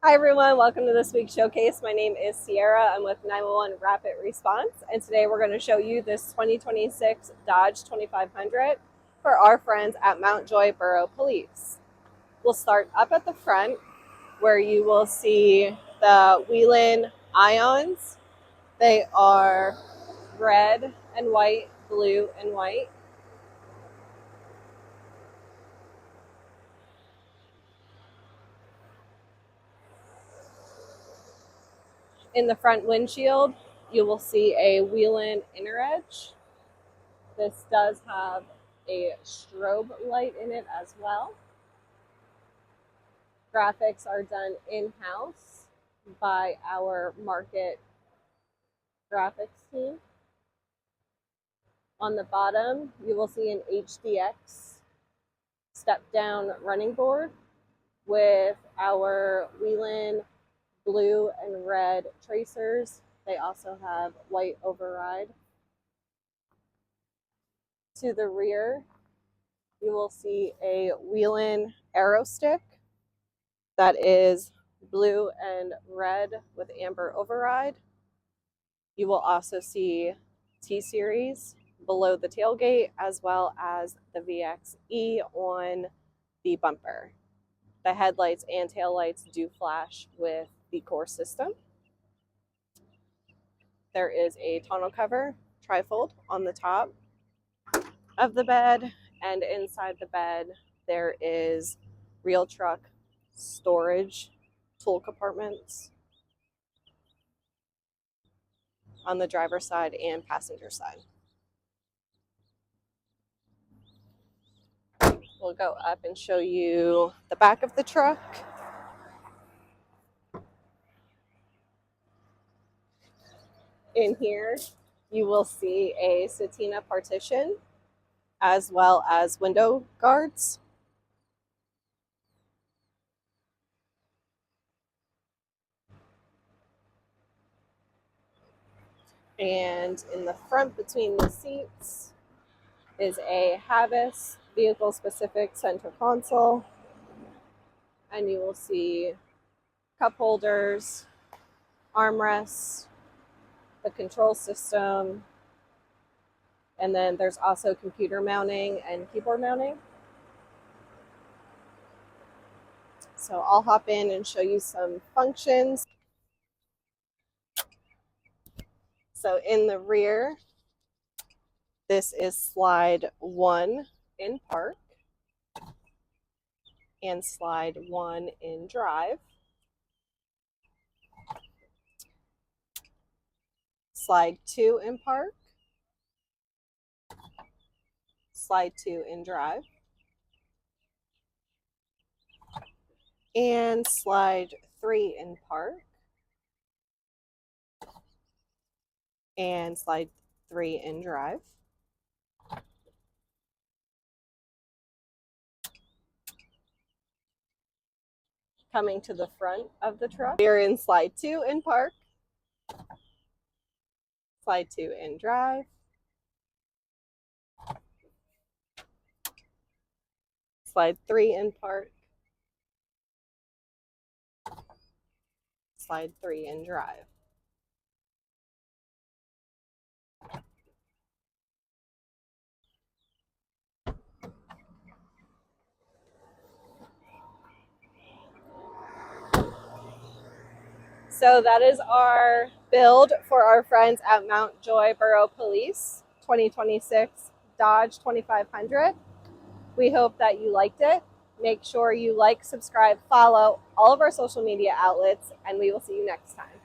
Hi everyone, welcome to this week's showcase. My name is Sierra. I'm with 911 Rapid Response, and today we're going to show you this 2026 Dodge 2500 for our friends at Mountjoy Borough Police. We'll start up at the front where you will see the Whelen ions. They are red and white, blue and white. In the front windshield, you will see a Whelen inner edge. This does have a strobe light in it as well. Graphics are done in-house by our Mark.It Graphics team. On the bottom, you will see an HDX step-down running board with our Whelen blue and red tracers. They also have white override. To the rear, you will see a Whelen arrow stick that is blue and red with amber override. You will also see T-Series below the tailgate as well as the VXE on the bumper. The headlights and taillights do flash with the core system. There is a tonneau cover, Trifold, on the top of the bed, and inside the bed there is RealTruck storage tool compartments on the driver's side and passenger side. We'll go up and show you the back of the truck. In here, you will see a Setina partition as well as window guards. And in the front between the seats is a Havis vehicle specific center console. And you will see cup holders, armrests, the control system, and then there's also computer mounting and keyboard mounting. So I'll hop in and show you some functions. So in the rear, this is slide 1 in park and slide 1 in drive. Slide 2 in park, slide 2 in drive, and slide 3 in park, and slide 3 in drive. Coming to the front of the truck, we're in slide 2 in park, slide 2 in drive, slide 3 in park, slide 3 in drive. So that is our build for our friends at Mountjoy Borough Police 2026 Dodge 2500. We hope that you liked it. Make sure you like, subscribe, follow all of our social media outlets, and we will see you next time.